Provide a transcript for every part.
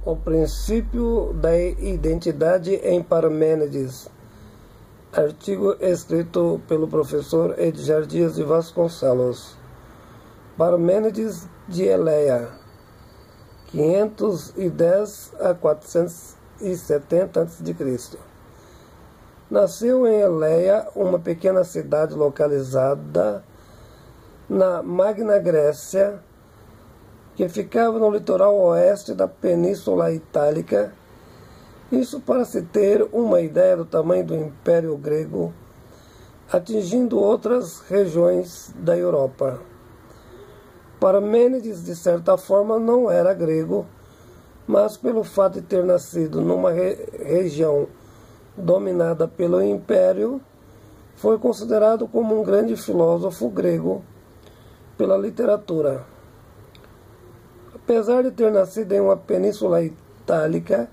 O princípio da identidade em Parmênides. Artigo escrito pelo professor Edgar Dias de Vasconcelos. Parmênides de Eleia, 510 a 470 a.C. Nasceu em Eleia, uma pequena cidade localizada na Magna Grécia, que ficava no litoral oeste da Península Itálica. Isso para se ter uma ideia do tamanho do Império Grego, atingindo outras regiões da Europa. Parmênides, de certa forma, não era grego, mas pelo fato de ter nascido numa região dominada pelo Império, foi considerado como um grande filósofo grego pela literatura. Apesar de ter nascido em uma península itálica,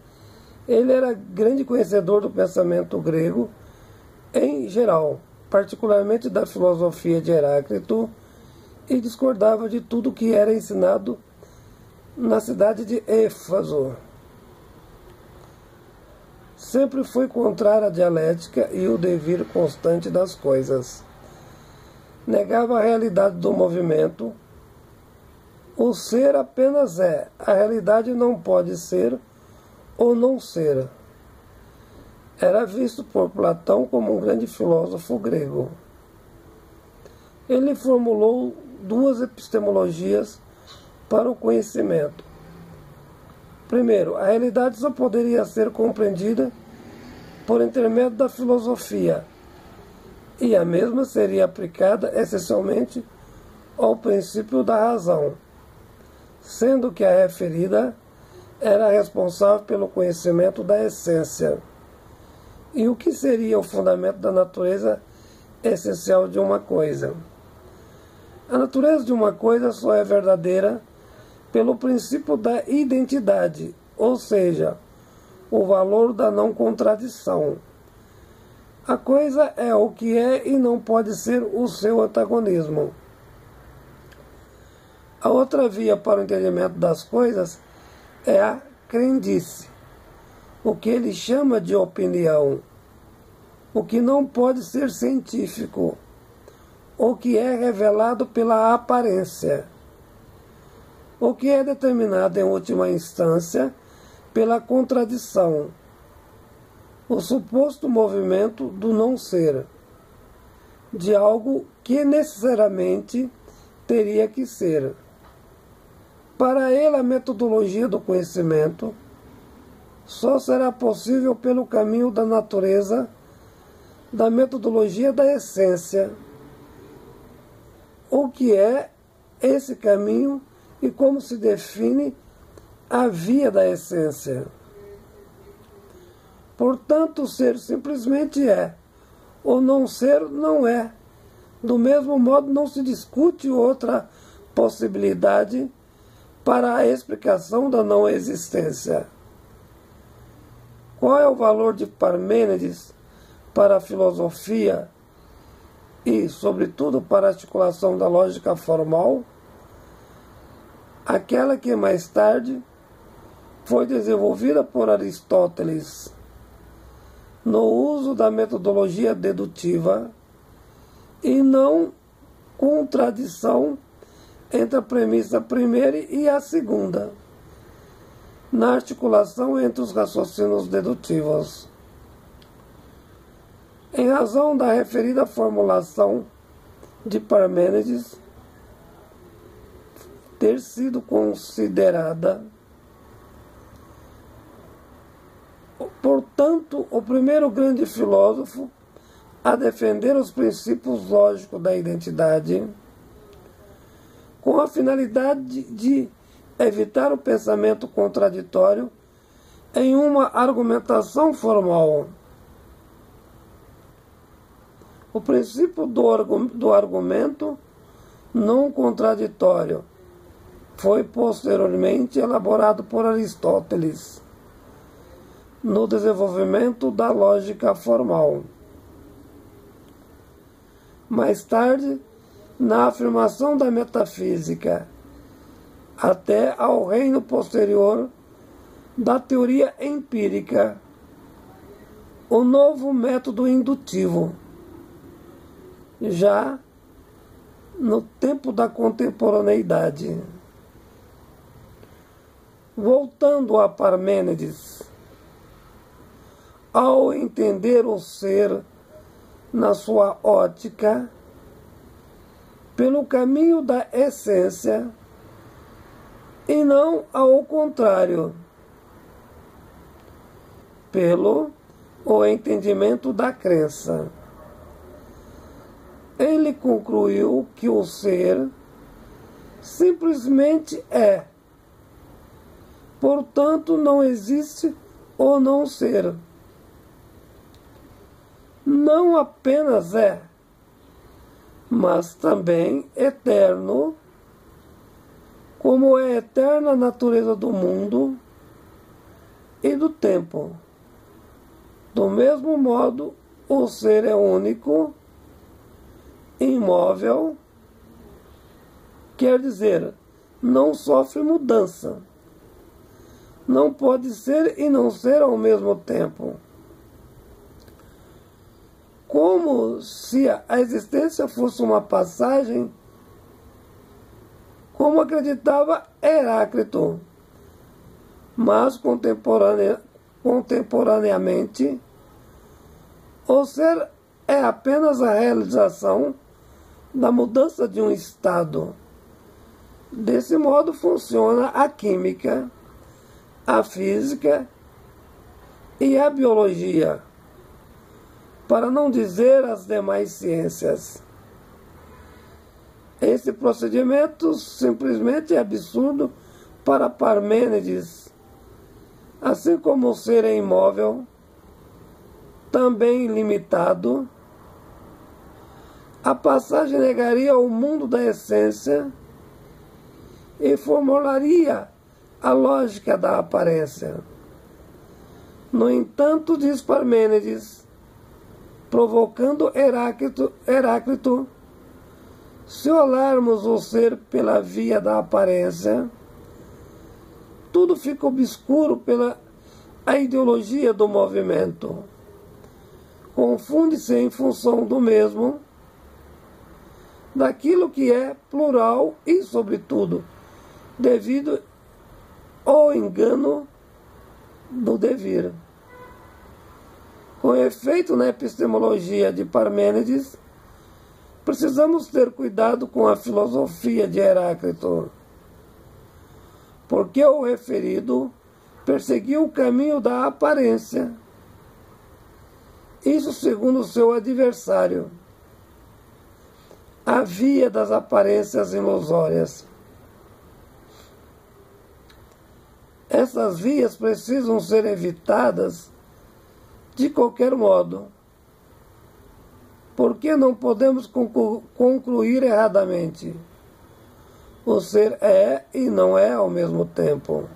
ele era grande conhecedor do pensamento grego em geral, particularmente da filosofia de Heráclito, e discordava de tudo que era ensinado na cidade de Éfeso. Sempre foi contrário à dialética e o devir constante das coisas. Negava a realidade do movimento. O ser apenas é, a realidade não pode ser ou não ser. Era visto por Platão como um grande filósofo grego. Ele formulou duas epistemologias para o conhecimento. Primeiro, a realidade só poderia ser compreendida por intermédio da filosofia, e a mesma seria aplicada essencialmente ao princípio da razão, sendo que a referida era responsável pelo conhecimento da essência. E o que seria o fundamento da natureza essencial de uma coisa? A natureza de uma coisa só é verdadeira pelo princípio da identidade, ou seja, o valor da não contradição. A coisa é o que é e não pode ser o seu antagonismo. A outra via para o entendimento das coisas é a crendice, o que ele chama de opinião, o que não pode ser científico, o que é revelado pela aparência, o que é determinado em última instância pela contradição, o suposto movimento do não ser, de algo que necessariamente teria que ser. Para ele, a metodologia do conhecimento só será possível pelo caminho da natureza, da metodologia da essência. O que é esse caminho e como se define a via da essência? Portanto, ser simplesmente é, ou não ser não é. Do mesmo modo, não se discute outra possibilidade para a explicação da não existência. Qual é o valor de Parmênides para a filosofia e, sobretudo, para a articulação da lógica formal? Aquela que mais tarde foi desenvolvida por Aristóteles no uso da metodologia dedutiva e não contradição entre a premissa primeira e a segunda, na articulação entre os raciocínios dedutivos. Em razão da referida formulação de Parmênides ter sido considerada, portanto, o primeiro grande filósofo a defender os princípios lógicos da identidade, com a finalidade de evitar o pensamento contraditório em uma argumentação formal. O princípio do argumento não contraditório foi posteriormente elaborado por Aristóteles no desenvolvimento da lógica formal. Mais tarde, na afirmação da metafísica, até ao reino posterior da teoria empírica, o novo método indutivo, já no tempo da contemporaneidade. Voltando a Parmênides, ao entender o ser na sua ótica, pelo caminho da essência, e não ao contrário, pelo o entendimento da crença. Ele concluiu que o ser simplesmente é, portanto não existe o não ser. Não apenas é, mas também eterno, como é eterna a natureza do mundo e do tempo. Do mesmo modo, o ser é único, imóvel, quer dizer, não sofre mudança. Não pode ser e não ser ao mesmo tempo. Como se a existência fosse uma passagem, como acreditava Heráclito, mas contemporaneamente, o ser é apenas a realização da mudança de um estado. Desse modo funciona a química, a física e a biologia, para não dizer as demais ciências. Esse procedimento simplesmente é absurdo para Parmênides, assim como o ser é imóvel, também ilimitado. A passagem negaria o mundo da essência e formularia a lógica da aparência. No entanto, diz Parmênides, provocando Heráclito, se olharmos o ser pela via da aparência, tudo fica obscuro pela a ideologia do movimento. Confunde-se em função do mesmo, daquilo que é plural e, sobretudo, devido ao engano do devir. Com efeito, na epistemologia de Parmênides, precisamos ter cuidado com a filosofia de Heráclito, porque o referido perseguiu o caminho da aparência, isso segundo seu adversário, a via das aparências ilusórias. Essas vias precisam ser evitadas de qualquer modo, porque não podemos concluir erradamente. O ser é e não é ao mesmo tempo.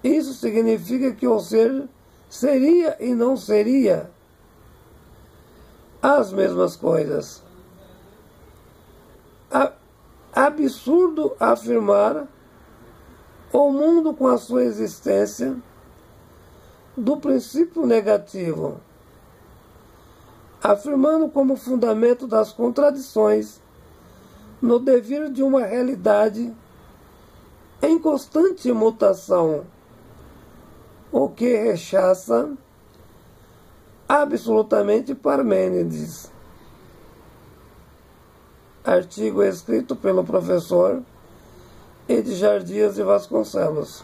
Isso significa que o ser seria e não seria as mesmas coisas. Absurdo afirmar o mundo com a sua existência do princípio negativo, afirmando como fundamento das contradições no devir de uma realidade em constante mutação, o que rechaça absolutamente Parmênides. Artigo escrito pelo professor Edgar Dias de Vasconcelos.